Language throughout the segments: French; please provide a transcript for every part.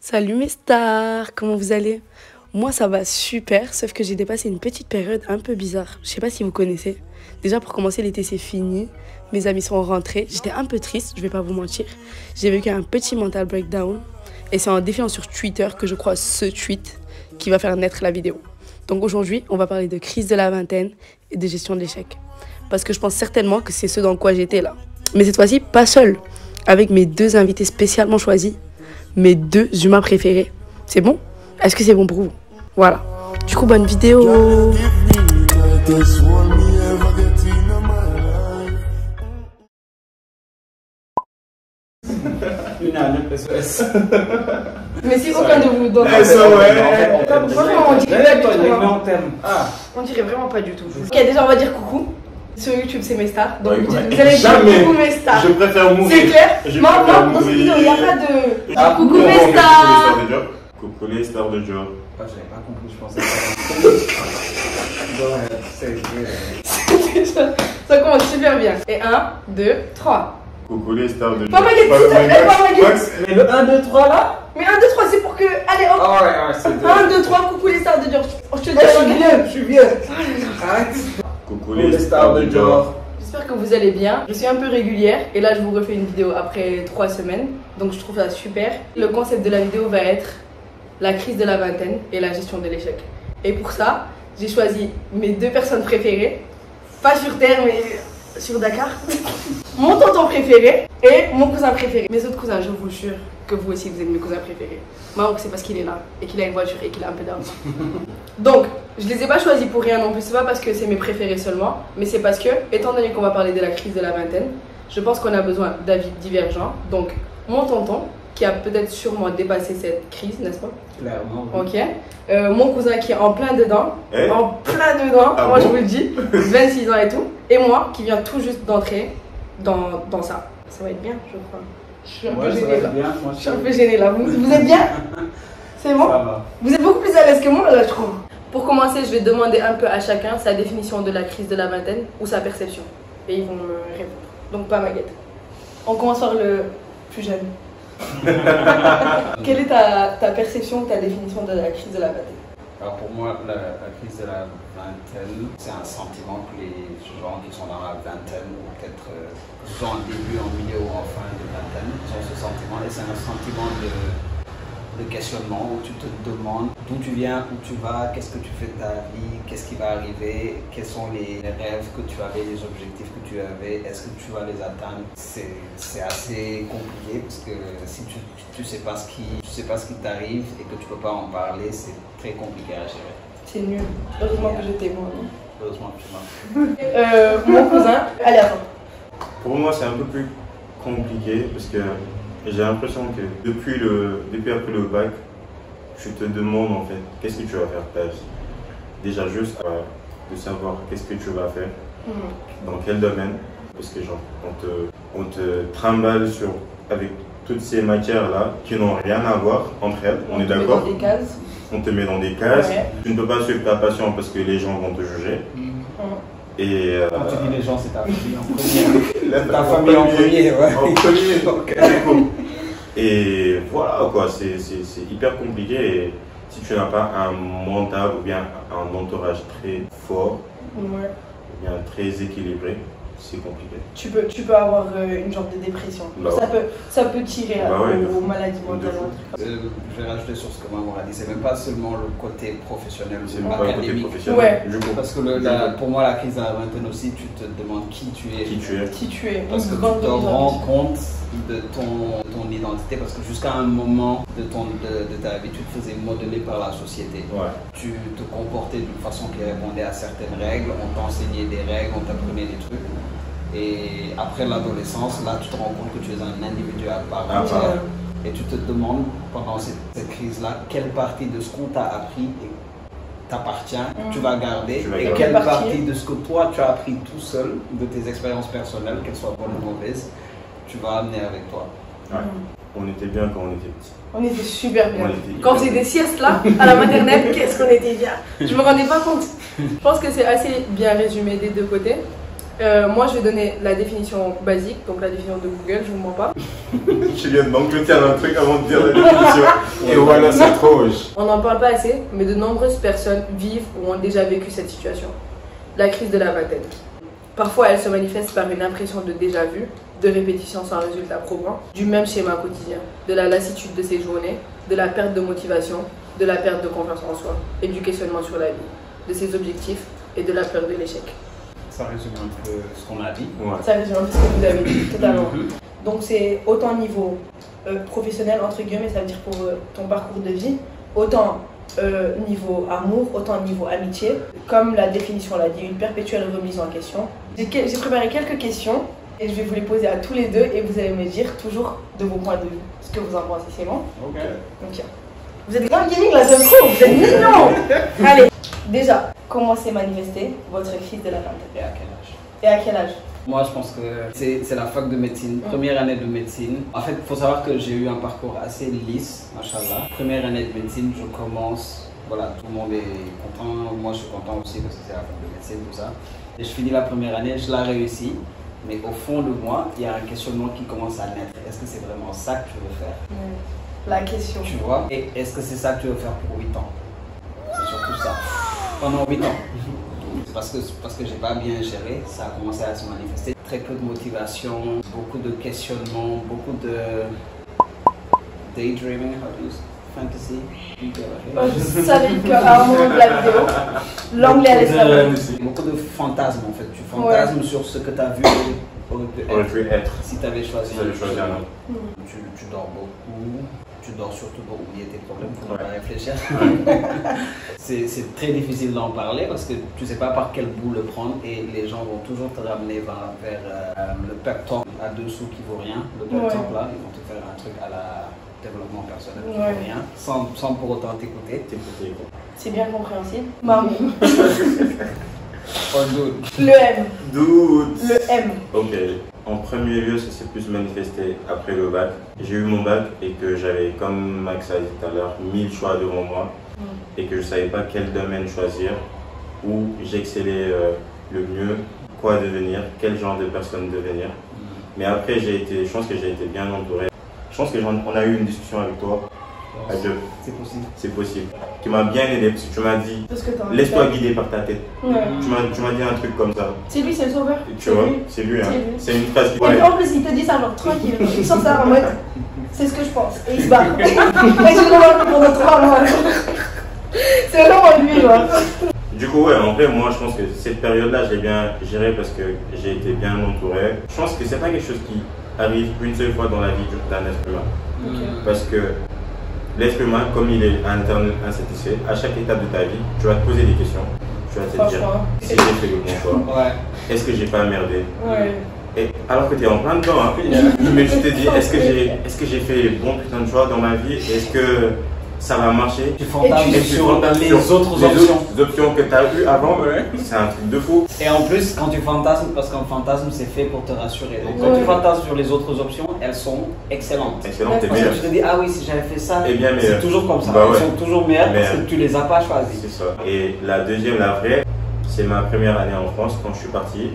Salut mes stars, comment vous allez? Moi ça va super, sauf que j'ai dépassé une petite période un peu bizarre. Je sais pas si vous connaissez. Déjà pour commencer, l'été c'est fini, mes amis sont rentrés. J'étais un peu triste, je vais pas vous mentir. J'ai vécu un petit mental breakdown. Et c'est en défilant sur Twitter que je crois ce tweet qui va faire naître la vidéo. Donc aujourd'hui, on va parler de crise de la vingtaine et de gestion de l'échec. Parce que je pense certainement que c'est ce dans quoi j'étais là. Mais cette fois-ci, pas seule, avec mes deux invités spécialement choisis. Mes deux humains préférés. C'est bon? Est-ce que c'est bon pour vous? Voilà. Du coup, bonne vidéo. Une année SOS. Mais si aucun de vous donne on dirait vraiment pas du tout. Ok, déjà on va dire coucou. Sur YouTube c'est mes stars. Donc vous allez dire coucou mes stars. Je préfère mourir. C'est clair? Non, dans cette vidéo il n'y a pas de coucou mes stars. Coucou les stars de Joe. Ah, j'avais pas compris, je pensais. Ça commence super bien. Et 1, 2, 3. Coucou les stars de Joe. Pas Maguette, s'il te plaît, pas Maguette. Mais le 1, 2, 3 là? Mais 1, 2, 3 c'est pour que. Allez hop. Ah ouais, c'est 1, 2, 3, coucou les stars de Dior. Je te dis, je suis vieux. Arrête. Coucou les stars de Joe. J'espère que vous allez bien. Je suis un peu régulière et là je vous refais une vidéo après 3 semaines. Donc je trouve ça super. Le concept de la vidéo va être la crise de la vingtaine et la gestion de l'échec. Et pour ça, j'ai choisi mes deux personnes préférées. Pas sur Terre mais sur Dakar. Mon tonton préféré et mon cousin préféré. Mes autres cousins, je vous jure que vous aussi vous êtes mes cousins préférés. Moi c'est parce qu'il est là et qu'il a une voiture et qu'il a un peu d'argent. Donc je les ai pas choisis pour rien non plus. C'est pas parce que c'est mes préférés seulement, mais c'est parce que, étant donné qu'on va parler de la crise de la vingtaine, je pense qu'on a besoin d'avis divergents. Donc mon tonton qui a peut-être sûrement dépassé cette crise, n'est-ce pas? Clairement. Ok. Mon cousin qui est en plein dedans. Eh? En plein dedans, Ah moi bon? je vous le dis, 26 ans et tout. Et moi qui viens tout juste d'entrer dans ça. Ça va être bien, je crois. Je suis un peu gênée là. Je suis un peu gênée là. Vous êtes bien? C'est bon? Ça va. Vous êtes beaucoup plus à l'aise que moi là, je trouve. Pour commencer, je vais demander un peu à chacun sa définition de la crise de la vingtaine ou sa perception. Et ils vont me répondre. Donc pas Maguette. On commence par le plus jeune. Quelle est ta perception, ta définition de la crise de la vingtaine? Alors pour moi, la crise de la vingtaine, c'est un sentiment que les gens qui sont dans la vingtaine, ou peut-être en début, en milieu ou en fin de vingtaine, ont ce sentiment. Et c'est un sentiment de questionnement où tu te demandes d'où tu viens, où tu vas, qu'est-ce que tu fais de ta vie, qu'est-ce qui va arriver, quels sont les rêves que tu avais, les objectifs que tu avais, est-ce que tu vas les atteindre. C'est assez compliqué parce que si tu sais pas ce qui t'arrive et que tu peux pas en parler, c'est très compliqué à gérer. C'est nul. Heureusement que j'étais moi. Heureusement que tu m'as. Mon cousin, allez attends. Pour moi, c'est un peu plus compliqué parce que j'ai l'impression que depuis après le bac, tu te demandes en fait qu'est-ce que tu vas faire de ta vie. Déjà juste de savoir qu'est-ce que tu vas faire, dans quel domaine, parce que genre on te trimballe avec toutes ces matières là qui n'ont rien à voir entre elles, on est d'accord? Des cases. On te met dans des cases, Ouais. Tu ne peux pas suivre ta passion parce que les gens vont te juger. Et Quand tu dis les gens, c'est ta famille en premier. Ta famille en premier, ouais. En premier, donc. Et voilà quoi, c'est hyper compliqué. Et si tu n'as pas un mental ou bien un entourage très fort, ou bien très équilibré, c'est compliqué. Tu peux avoir une genre de dépression. Bah ça peut tirer aux maladies mentales. Je vais rajouter sur ce que maman a dit, c'est même pas seulement le côté professionnel, C'est même pas le côté académique. professionnel. Ouais. Du coup, Parce que pour moi, la crise de la vingtaine aussi, tu te demandes qui tu es. Qui tu es. Parce que tu te rends compte de ton identité, parce que jusqu'à un moment de ta vie, tu te faisais modeler par la société. Ouais. Tu te comportais d'une façon qui répondait à certaines règles, on t'enseignait des règles, on t'apprenait des trucs. Et après l'adolescence, là, tu te rends compte que tu es un individu à part entière. Et tu te demandes, pendant cette crise-là, quelle partie de ce qu'on t'a appris t'appartient, tu vas garder, et quelle partie de ce que toi, tu as appris tout seul, de tes expériences personnelles, qu'elles soient bonnes ou mauvaises, tu vas amener avec toi. Ouais. On était bien quand on était petit. On était super bien. Quand on faisait des siestes là, à la maternelle, qu'est-ce qu'on était bien. Je me rendais pas compte. Je pense que c'est assez bien résumé des deux côtés. Moi, je vais donner la définition basique, donc la définition de Google, je vous mens pas. Tu viens de m'enclencher un truc avant de dire la définition. Et voilà, c'est trop hoche. On n'en parle pas assez, mais de nombreuses personnes vivent ou ont déjà vécu cette situation. La crise de la vingtaine. Parfois, elle se manifeste par une impression de déjà-vu, de répétition sans résultat probant, du même schéma quotidien, de la lassitude de ses journées, de la perte de motivation, de la perte de confiance en soi et du questionnement sur la vie, de ses objectifs et de la peur de l'échec. Ça résume un peu ce qu'on a dit. Ouais. Ça résume un peu ce que vous avez dit, totalement. Donc c'est autant niveau professionnel, entre guillemets, ça veut dire pour ton parcours de vie, autant niveau amour, autant niveau amitié. Comme la définition l'a dit, une perpétuelle remise en question. J'ai préparé quelques questions et je vais vous les poser à tous les deux et vous allez me dire toujours de vos points de vue ce que vous en pensez, c'est bon? Ok. Ok. Vous êtes grave gaming là, j'aime trop, vous êtes mignons. Allez, déjà, comment s'est manifestée votre crise de la vingtaine? Et à quel âge? Et à quel âge? Moi, je pense que c'est la fac de médecine, première année de médecine. En fait, il faut savoir que j'ai eu un parcours assez lisse, machallah. Première année de médecine, je commence, voilà, tout le monde est content. Moi, je suis content aussi parce que c'est la fac de médecine, tout ça. Et je finis la première année, je la réussis. Mais au fond de moi, il y a un questionnement qui commence à naître. Est-ce que c'est vraiment ça que tu veux faire? La question. Tu vois? Et est-ce que c'est ça que tu veux faire pour 8 ans? C'est surtout ça. Pendant 8 ans. Parce que j'ai pas bien géré, ça a commencé à se manifester. Très peu de motivation, beaucoup de questionnements, beaucoup de daydreaming, how do you say? Fantasy. Je savais qu'à un moment de la vidéo, l'anglais allait se Beaucoup de fantasmes en fait. Tu fantasmes sur ce que tu as vu Aurait pu être. si tu avais choisi. Si t'avais choisi un autre. Tu dors beaucoup. Tu dors surtout pour oublier tes problèmes, pour ne pas réfléchir. C'est très difficile d'en parler parce que tu ne sais pas par quel bout le prendre et les gens vont toujours te ramener vers le pep talk à dessous qui vaut rien. Le pep talk là, ils vont te faire un truc à la développement personnel qui vaut rien sans pour autant t'écouter. C'est bien compréhensible. Maman. Oh dude. Le M. Dude. Le M. Ok. En premier lieu, ça s'est plus manifesté après le bac. J'ai eu mon bac et que j'avais, comme Max a dit tout à l'heure, 1000 choix devant moi et que je ne savais pas quel domaine choisir, où j'excellais le mieux, quoi devenir, quel genre de personne devenir. Mais après, je pense que j'ai été bien entouré. Je pense qu'on a eu une discussion avec toi. À deux. C'est possible. C'est possible. Qui m'a bien aidé parce que tu m'as dit, Parce que laisse-toi guider par ta tête. Ouais. Tu m'as dit un truc comme ça. C'est lui, c'est le sauveur. Tu vois, c'est lui, hein. C'est lui. C'est une phrase qui. Et puis en plus, il te dit ça genre tranquille. Il sort ça en mode, c'est ce que je pense. Et il se barre. Et je le pendant 3 mois. C'est vraiment lui, genre. Du coup, ouais, en vrai, moi, je pense que cette période-là, j'ai bien géré parce que j'ai été bien entouré. Je pense que c'est pas quelque chose qui arrive une seule fois dans la vie d'un être humain. Parce que l'être humain, comme il est insatisfait, à chaque étape de ta vie, tu vas te poser des questions. Tu vas te dire, si j'ai fait le bon choix, est-ce que j'ai pas merdé? Et alors que tu es en plein dedans, hein, mais tu te dis, est-ce que j'ai fait les bons putains de choix dans ma vie? Est-ce que ça va marcher? Tu fantasmes sur les autres options. Les options que tu as eues avant, c'est un truc de fou. Et en plus, quand tu fantasmes, parce qu'un fantasme c'est fait pour te rassurer. Donc quand tu fantasmes sur les autres options, elles sont excellentes. Excellent, t'es Parce meilleur. que tu te dis, ah oui, si j'avais fait ça, bien c'est toujours comme ça. Bah Elles sont toujours meilleures parce que tu les as pas choisies. C'est ça. Et la deuxième, la vraie, c'est ma première année en France quand je suis parti.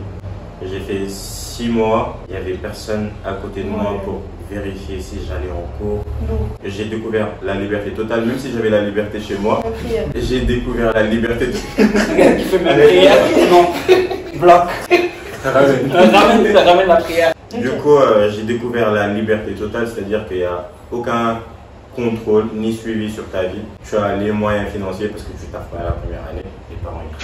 J'ai fait 6 mois, il n'y avait personne à côté de moi pour vérifier si j'allais en cours. J'ai découvert la liberté totale, même si j'avais la liberté chez moi. J'ai découvert la liberté de... Regarde qui fait ma prière. Non, bloc. Ramène la prière. Du coup, j'ai découvert la liberté totale, c'est-à-dire qu'il n'y a aucun contrôle ni suivi sur ta vie. Tu as les moyens financiers parce que tu taffes pas la première année. Tes parents ils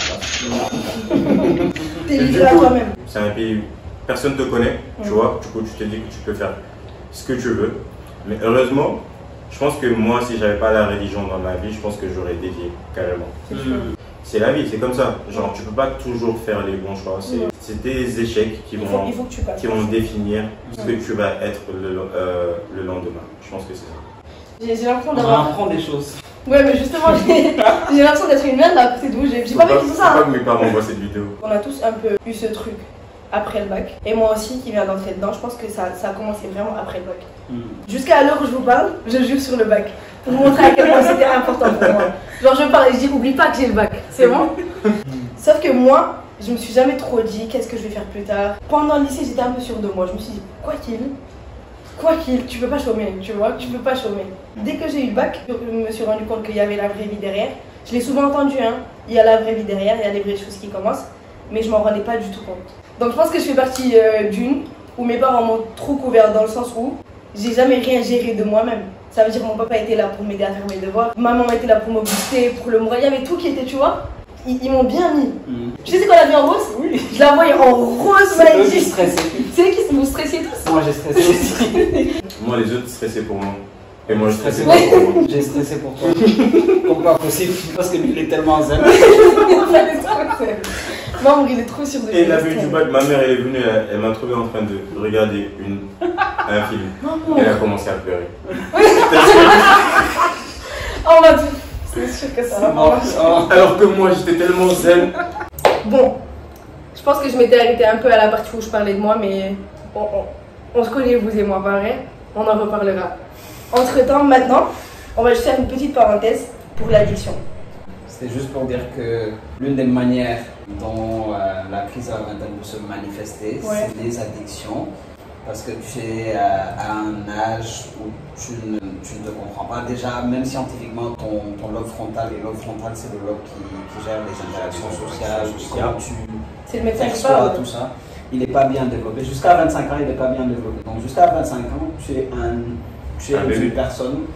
travaillent. T'es livré à toi-même. C'est un pays où personne ne te connaît, tu vois. Du coup, tu te dis que tu peux faire ce que tu veux. Mais heureusement, je pense que moi, si j'avais pas la religion dans ma vie, je pense que j'aurais dévié carrément. C'est la vie, c'est comme ça. Genre, tu peux pas toujours faire les bons choix. C'est des échecs qui vont définir ce que tu vas être le lendemain. Je pense que c'est ça. J'ai l'impression On d'avoir. apprend des choses. Ouais, mais justement, j'ai l'impression d'être une merde là, c'est d'où j'ai pas vécu tout ça. Faut pas que mes parents voient cette vidéo. On a tous un peu eu ce truc après le bac. Et moi aussi qui viens d'entrer dedans, je pense que ça a commencé vraiment après le bac. Jusqu'à l'heure où je vous parle, je jure sur le bac. Pour vous montrer à quel point c'était important pour moi. Genre je parle et je dis, oublie pas que j'ai le bac, c'est bon. Sauf que moi, Je me suis jamais trop dit qu'est-ce que je vais faire plus tard. Pendant le lycée, j'étais un peu sûre de moi. Je me suis dit, quoi qu'il, tu peux pas chômer, tu vois, tu peux pas chômer. Dès que j'ai eu le bac, je me suis rendu compte qu'il y avait la vraie vie derrière. Je l'ai souvent entendu, hein. Il y a la vraie vie derrière, il y a les vraies choses qui commencent, mais je m'en rendais pas du tout compte. Donc je pense que je fais partie d'une où mes parents m'ont trop couvert dans le sens où j'ai jamais rien géré de moi-même. Ça veut dire que mon papa était là pour m'aider à faire mes devoirs, maman était là pour me booster, pour le moral, il y avait tout qui était, tu vois. Ils m'ont bien mis. Tu sais quoi la vie en rose? Oui. Je la voyais en rose magnifique. C'est qui vous stressiez tous? Moi j'ai stressé aussi. Moi les autres stressaient pour moi. Et moi je stressais pas pour moi. J'ai stressé pour toi. Comme pas possible, parce que lui il est tellement zen. Maman il est trop sûr de lui. Et la veille du bac, ma mère elle est venue, elle m'a trouvé en train de regarder un film. Maman. Elle a commencé à pleurer. On va tout. C'est sûr que ça va pas marcher. Alors que moi j'étais tellement zen. Bon, je pense que je m'étais arrêtée un peu à la partie où je parlais de moi, mais on se connaît, vous et moi, pareil. On en reparlera. Entre temps, maintenant, on va juste faire une petite parenthèse pour l'addiction. C'est juste pour dire que l'une des manières dont la crise de la vingtaine peut se manifester, c'est les addictions. Parce que tu es à un âge où tu ne te comprends pas. Déjà, même scientifiquement, ton lobe frontal, et le lobe frontal, c'est le lobe qui gère les interactions sociales, comment tu perçois tout ça. Il n'est pas bien développé. Jusqu'à 25 ans, il n'est pas bien développé. Donc, jusqu'à 25 ans, tu es une personne.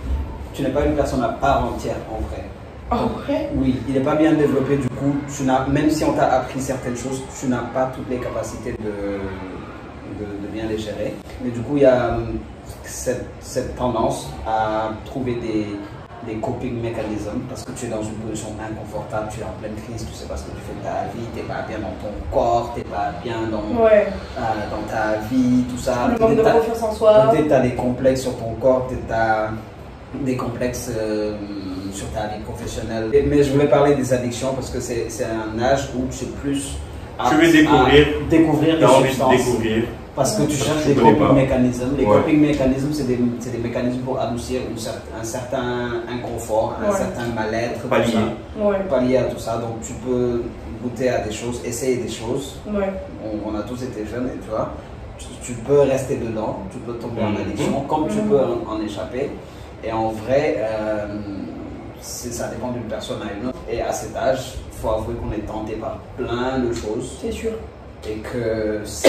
Tu n'es pas une personne à part entière, en vrai. En vrai? Oui, il n'est pas bien développé. Du coup, même si on t'a appris certaines choses, tu n'as pas toutes les capacités de bien les gérer. Mais du coup, il y a cette tendance à trouver des coping mécanismes parce que tu es dans une position inconfortable, tu es en pleine crise, tu sais pas ce que tu fais de ta vie, tu n'es pas bien dans ton corps, tu n'es pas bien dans ta vie, tout ça. Le manque de confiance en soi. Peut-être tu as des complexes sur ton corps, peut-être tu as des complexes sur ta vie professionnelle. Mais je voulais parler des addictions parce que c'est un âge où tu es plus tu veux découvrir des envie substances. De découvrir. Parce que tu cherches des coping mécanismes. Les coping mécanismes, c'est des mécanismes pour adoucir un certain inconfort, un certain mal-être. Pallier à tout ça. Donc tu peux goûter à des choses, essayer des choses. On a tous été jeunes et tu vois. Tu peux rester dedans, tu peux tomber en addiction, comme tu peux en échapper. Et en vrai, ça dépend d'une personne à une autre. Et à cet âge, il faut avouer qu'on est tenté par plein de choses. C'est sûr. Et que si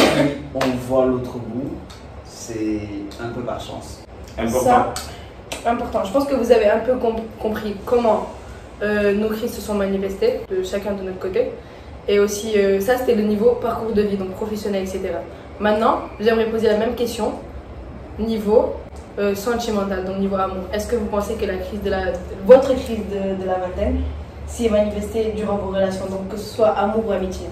on voit l'autre bout, c'est un peu par chance. Important. Je pense que vous avez un peu compris comment nos crises se sont manifestées, de chacun de notre côté. Et aussi, ça c'était le niveau parcours de vie, donc professionnel, etc. Maintenant, j'aimerais poser la même question, niveau sentimental, donc niveau amour. Est-ce que vous pensez que votre crise de la vingtaine s'est manifestée durant vos relations, donc que ce soit amour ou amitié?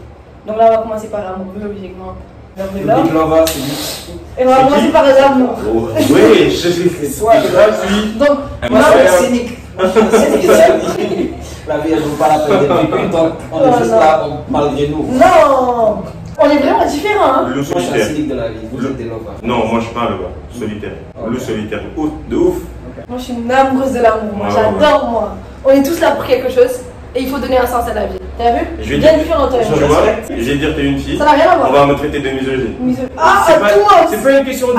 Donc là, on va commencer par l'amour, logiquement. Le big lover, c'est lui. Et on va commencer par l'amour. Oui, je fais soit gratuit. Donc, moi, c'est cynique. La vie, elle ne vaut pas la peine d'être vécue, donc on est juste là malgré nous. Non, on est vraiment différents. Hein. Le solitaire. Moi, je suis un cynique de la vie, vous êtes des lovers. Non, moi, je suis pas un lover, solitaire. Le solitaire, de ouf. Moi, je suis une amoureuse de l'amour, moi, j'adore, moi. On est tous là pour quelque chose. Et il faut donner un sens à la vie. T'as vu? Je vais bien différent, toi. Je vais dire t'es une fille. Ça n'a rien à voir. On va me traiter de misogyne. Ah, à toi. C'est pas une question de.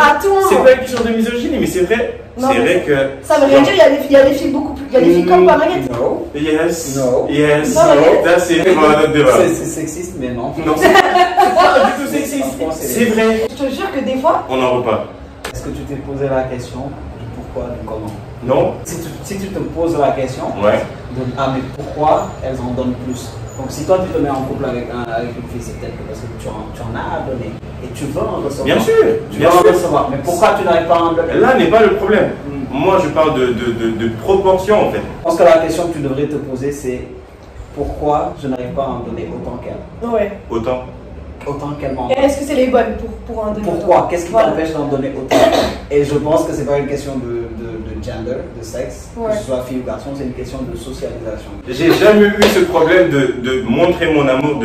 C'est pas une question de misogynie, mais c'est vrai. C'est vrai que. Ça veut rien dire. Il y a des filles beaucoup plus. Il y a des filles comme Mariette. No. Yes. No. Yes. No. That's it. C'est sexiste, mais non. Non. C'est pas du tout sexiste. C'est vrai. Je te jure que des fois. On en reparle. Est-ce que tu t'es posé la question du pourquoi, du comment? Non. Si tu te poses la question, mais pourquoi elles en donnent plus? Donc si toi tu te mets en couple avec une fille, c'est peut-être parce que tu en as à donner et tu veux en recevoir. Bien sûr. Tu veux en recevoir. Mais pourquoi tu n'arrives pas à en donner? Là n'est pas le problème. Moi je parle de proportion en fait. Je pense que la question que tu devrais te poser c'est pourquoi je n'arrive pas à en donner autant qu'elle? Ouais. Autant qu'elle m'en donne. Est-ce que c'est les bonnes pour en donner? Pourquoi? Qu'est-ce qui t'empêche d'en donner autant? Et je pense que c'est pas une question de gender, de sexe, que ce soit fille ou garçon, c'est une question de socialisation. J'ai jamais eu ce problème de montrer mon amour,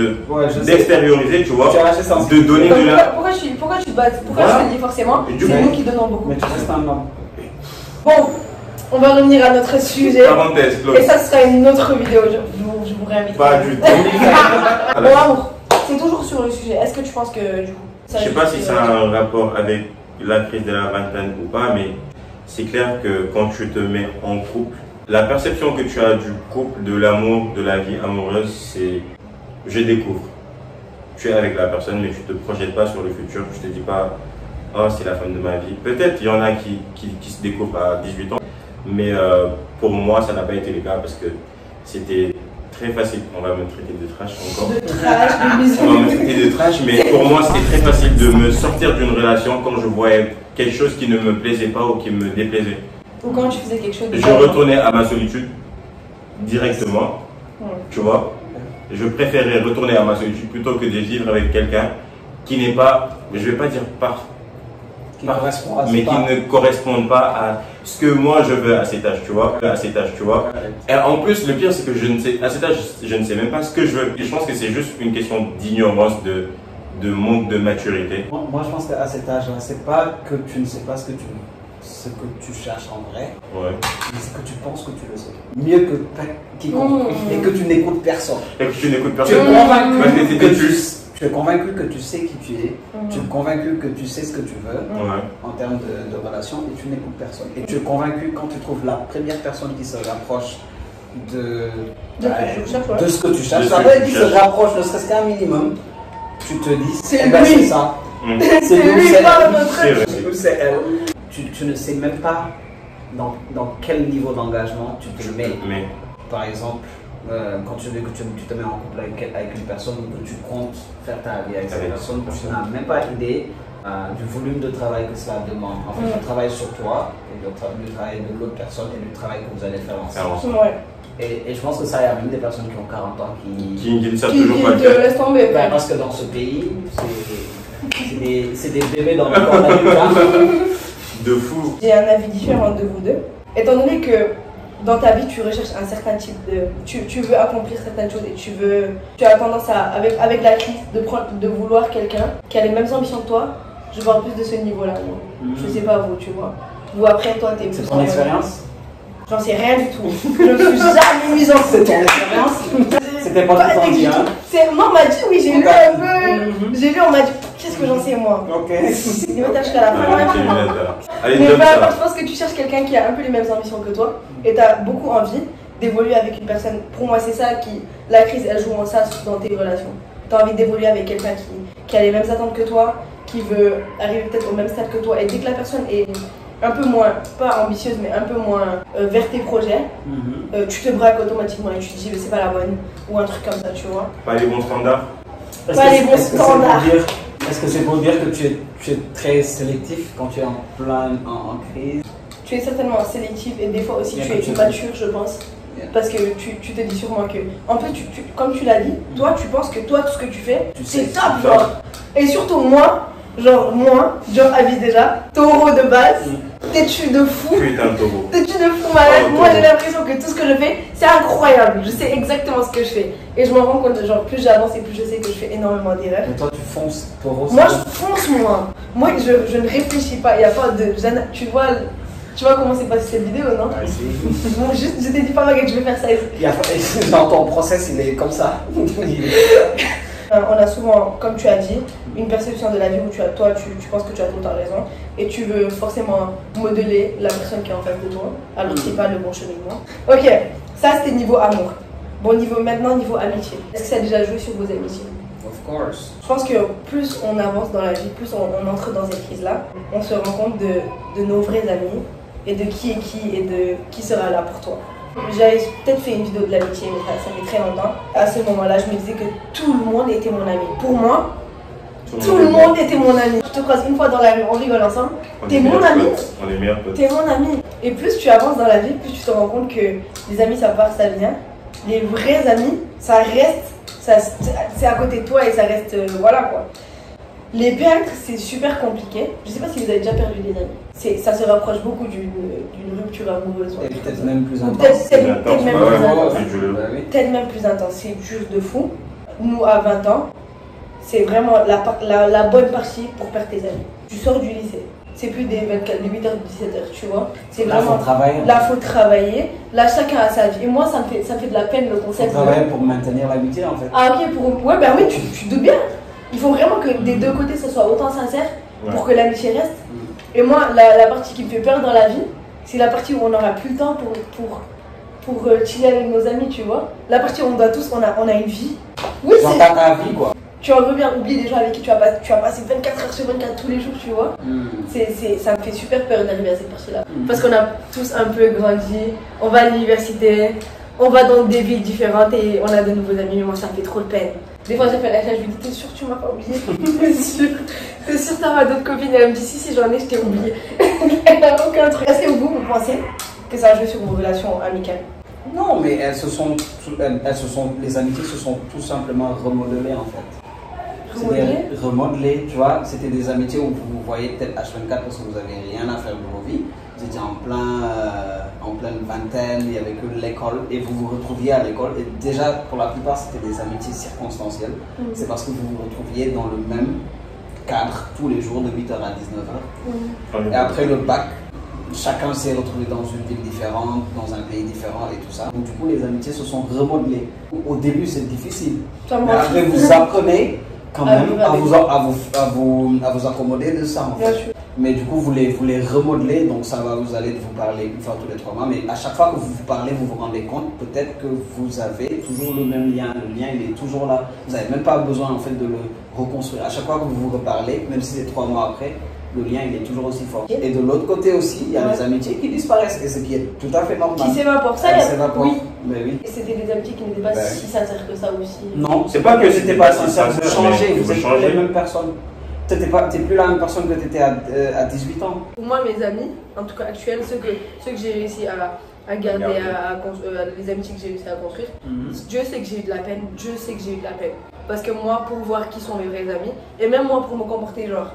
d'extérioriser, tu vois, de donner de l'amour. Pourquoi tu te bases? Pourquoi je te dis forcément? C'est nous qui donnons beaucoup. Mais tu restes un homme. Bon, on va revenir à notre sujet. Parenthèse, Claude. Et ça sera une autre vidéo, je vous réinvite. Pas du tout. Bon, amour. C'est toujours sur le sujet. Est-ce que tu penses que du coup Je sais pas si ça a un rapport avec la crise de la vingtaine ou pas, mais c'est clair que quand tu te mets en couple, la perception que tu as du couple, de l'amour, de la vie amoureuse, c'est je découvre. Tu es avec la personne, mais tu ne te projettes pas sur le futur. Tu te dis pas, oh, c'est la fin de ma vie. Peut-être il y en a qui se découvrent à 18 ans, mais pour moi, ça n'a pas été le cas parce que c'était très facile. On va me traiter de trash encore. De trash, de On va me traiter de trash, mais pour moi, c'était très facile de me sortir d'une relation quand je voyais quelque chose qui ne me plaisait pas ou qui me déplaisait. Ou quand tu faisais quelque chose de Je retournais à ma solitude directement, tu vois. Je préférais retourner à ma solitude plutôt que de vivre avec quelqu'un qui n'est pas, je vais pas dire mais qui ne correspond pas à ce que moi je veux à cet âge, tu vois. Et en plus, le pire, c'est que je ne sais, à cet âge, je ne sais même pas ce que je veux. Et je pense que c'est juste une question d'ignorance, de manque de maturité. Moi, je pense qu'à cet âge-là, c'est pas que tu ne sais pas ce que tu cherches en vrai, mais c'est que tu penses que tu le sais. Mieux que quiconque. Et que tu n'écoutes personne. Et que tu n'écoutes Tu es personne. tu es convaincu que tu sais qui tu es, tu es convaincu que tu sais ce que tu veux en termes de relation et tu n'écoutes personne. Et tu es convaincu quand tu trouves la première personne qui se rapproche de ce que tu cherches, ça veut dire qu'il se rapproche ne serait-ce qu'un minimum, tu te dis c'est ça. C'est lui, c'est elle. Tu ne sais même pas dans quel niveau d'engagement tu te mets. Par exemple, quand tu veux que tu te mets en couple avec une personne ou que tu comptes faire ta vie avec cette personne, tu n'as même pas idée du volume de travail que cela demande. En fait, du travail sur toi, et du travail de l'autre personne et du travail que vous allez faire ensemble. Et je pense que ça, il y a même des personnes qui ont 40 ans qui ne savent toujours pas le faire. laissent tomber. Parce que dans ce pays, c'est des bébés dans le corps d'adulte. De fou. J'ai un avis différent de vous deux. Étant donné que dans ta vie, tu recherches un certain type de... Tu veux accomplir certaines choses et tu as tendance à, avec la crise, de vouloir quelqu'un qui a les mêmes ambitions que toi. Je vois plus de ce niveau-là. Je sais pas vous, tu vois. Ou après, toi, t'es plus... C'est ton expérience? J'en sais rien du tout. Je ne suis jamais mise en C'est ton expérience? C'était pas tout en dit, hein? Non, on m'a dit, oui, j'ai lu un peu. J'ai lu, on m'a dit, qu'est-ce que j'en sais, moi? Ok. Limite jusqu'à la fin. Allez, Mais je pense que tu cherches quelqu'un qui a un peu les mêmes ambitions que toi et tu as beaucoup envie d'évoluer avec une personne. Pour moi, c'est ça qui. La crise, elle joue en ça dans tes relations. Tu as envie d'évoluer avec quelqu'un qui a les mêmes attentes que toi, qui veut arriver peut-être au même stade que toi. Et dès que la personne est un peu moins, pas ambitieuse, mais un peu moins vers tes projets, tu te braques automatiquement et tu te dis, c'est pas la bonne. Ou un truc comme ça, tu vois. Pas les bons standards. Pas les bons standards. Est-ce que c'est pour dire que tu es très sélectif quand tu es en crise? Tu es certainement sélectif et des fois aussi tu es immature, je pense. Parce que tu te dis sûrement que... En fait, comme tu l'as dit, toi tu penses que toi tout ce que tu fais, c'est top, genre. Et surtout moi, avis déjà, taureau de base, têtu de fou. Tu es un taureau. Têtu de fou malade. Moi j'ai l'impression que tout ce que je fais, c'est incroyable. Je sais exactement ce que je fais. Et je me rends compte, genre plus j'avance et plus je sais que je fais énormément d'erreurs. Mais toi tu fonces, taureau. Moi je fonce moi. Moi je ne réfléchis pas. Il n'y a pas de... Tu vois comment c'est passé cette vidéo, non? Bon, juste, je t'ai dit pas mal que je vais faire ça. Dans ton process, il est comme ça. On a souvent, comme tu as dit, une perception de la vie où tu penses que tu as tout le temps raison et tu veux forcément modeler la personne qui est en face de toi, alors que c'est pas le bon cheminement. Ok, ça c'était niveau amour. Bon, niveau amitié. Est-ce que ça a déjà joué sur vos amitiés? Of course. Je pense que plus on avance dans la vie, plus on entre dans cette crise-là, on se rend compte de nos vrais amis et de qui est qui et de qui sera là pour toi. J'avais peut-être fait une vidéo de l'amitié, mais ça fait très longtemps. À ce moment-là, je me disais que tout le monde était mon ami. Pour moi, tout le monde était mon ami. Je te croise une fois dans la rue, on rigole ensemble. T'es mon ami. On est meilleurs potes. T'es mon ami. Et plus tu avances dans la vie, plus tu te rends compte que les amis, ça part, ça vient. Les vrais amis, ça reste, c'est à côté de toi et ça reste, voilà quoi. Les perdre, c'est super compliqué. Je sais pas si vous avez déjà perdu des amis. Ça se rapproche beaucoup d'une rupture amoureuse. Et peut-être même plus intense. Peut-être même plus intense. C'est juste de fou. Nous, à 20 ans, c'est vraiment la bonne partie pour perdre tes amis. Tu sors du lycée. c'est plus des 24, des 8h, 17h, tu vois. C'est Là, vraiment. faut travailler. Là, faut travailler. Là, chacun a sa vie. Et moi, ça me fait de la peine le concept. Faut travailler pour maintenir l'amitié en fait. Ah, ok, ouais, bah oui, tu te doutes bien. Il faut vraiment que des deux côtés, ça soit autant sincère pour que l'amitié reste. Et moi, la partie qui me fait peur dans la vie, c'est la partie où on n'aura plus le temps pour chiller avec nos amis, tu vois. La partie où on a une vie. Oui, Genre t'as ta vie quoi. Tu en reviens, oublie des gens avec qui tu as passé 24 heures sur 24 tous les jours, tu vois. Ça me fait super peur d'arriver à cette partie-là. Parce qu'on a tous un peu grandi, on va à l'université, on va dans des villes différentes et on a de nouveaux amis, mais moi ça me fait trop de peine. Des fois j'appelle Aïcha, je lui dis t'es sûre que tu m'as pas oublié? T'es sûre t'auras d'autres copines? Et elle me dit si j'en ai, je t'ai oublié. Elle n'a aucun truc. Est-ce que vous pensez que ça joue sur vos relations amicales? Non, mais les amitiés se sont tout simplement remodelées en fait. Remodelées, tu vois. C'était des amitiés où vous voyez peut-être H24 parce que vous n'avez rien à faire de vos vies. Vous étiez en pleine vingtaine, il n'y avait que l'école et vous vous retrouviez à l'école. Et déjà, pour la plupart, c'était des amitiés circonstancielles. C'est parce que vous vous retrouviez dans le même cadre tous les jours de 8h à 19h. Et après le bac, chacun s'est retrouvé dans une ville différente, dans un pays différent et tout ça. Donc du coup, les amitiés se sont remodelées. Au début, c'est difficile. Mais après, vous apprenez quand même à vous accommoder de ça en fait. Mais du coup, vous les remodelez, donc ça va, vous allez vous parler une fois tous les 3 mois. Mais à chaque fois que vous vous parlez, vous vous rendez compte peut-être que vous avez toujours le même lien. Le lien, il est toujours là. Vous n'avez même pas besoin en fait de le reconstruire. À chaque fois que vous vous reparlez, même si c'est 3 mois après, le lien il est toujours aussi fort. Et de l'autre côté aussi, il y a des amitiés qui disparaissent et ce qui est tout à fait normal. Qui s'évaporent, ça oui. Mais oui. Et c'était des amitiés qui n'étaient pas si sincères que ça aussi. Non, c'est pas que c'était pas sincère, vous changez, vous êtes plus les mêmes personnes. T'es plus la même personne que tu étais à 18 ans. Pour moi, mes amis, en tout cas actuels, ceux que j'ai réussi à garder, les amitiés que j'ai réussi à construire, Dieu sait que j'ai eu de la peine, Dieu sait que j'ai eu de la peine. Parce que moi, pour voir qui sont mes vrais amis, et même moi pour me comporter genre,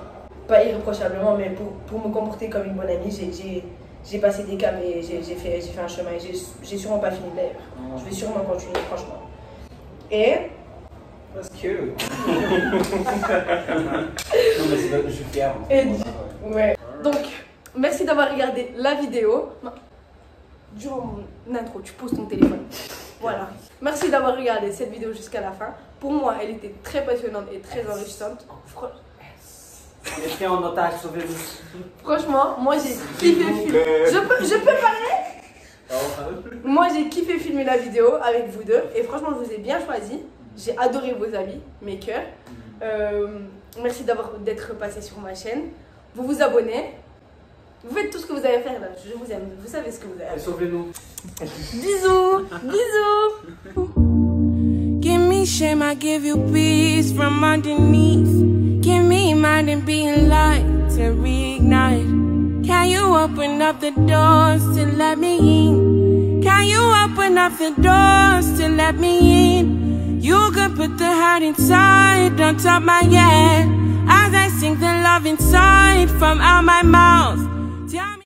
pas irréprochablement, mais pour me comporter comme une bonne amie, j'ai passé des caps et j'ai fait un chemin et j'ai sûrement pas fini d'ailleurs. Je vais sûrement continuer, franchement. Et... Parce que... non mais je suis fier. Ouais. Donc, merci d'avoir regardé la vidéo. Durant mon intro, tu poses ton téléphone. Voilà. Merci d'avoir regardé cette vidéo jusqu'à la fin. Pour moi, elle était très passionnante et très enrichissante. Restez en otage, sauvez-vous. Franchement, moi j'ai kiffé filmer. Je peux parler? Moi j'ai kiffé filmer la vidéo avec vous deux. Et franchement, je vous ai bien choisi. J'ai adoré vos avis, mes cœurs. Merci d'être passé sur ma chaîne. Vous vous abonnez. Vous faites tout ce que vous avez à faire là. Je vous aime. Vous savez ce que vous avez à faire. Sauvez-nous. Bisous. Bisous. Give me shame, I give you peace from underneath. Give me mind and being light to reignite. Can you open up the doors to let me in? Can you open up the doors to let me in? You could put the hurt inside on top my head as I sing the love inside from out my mouth. Tell me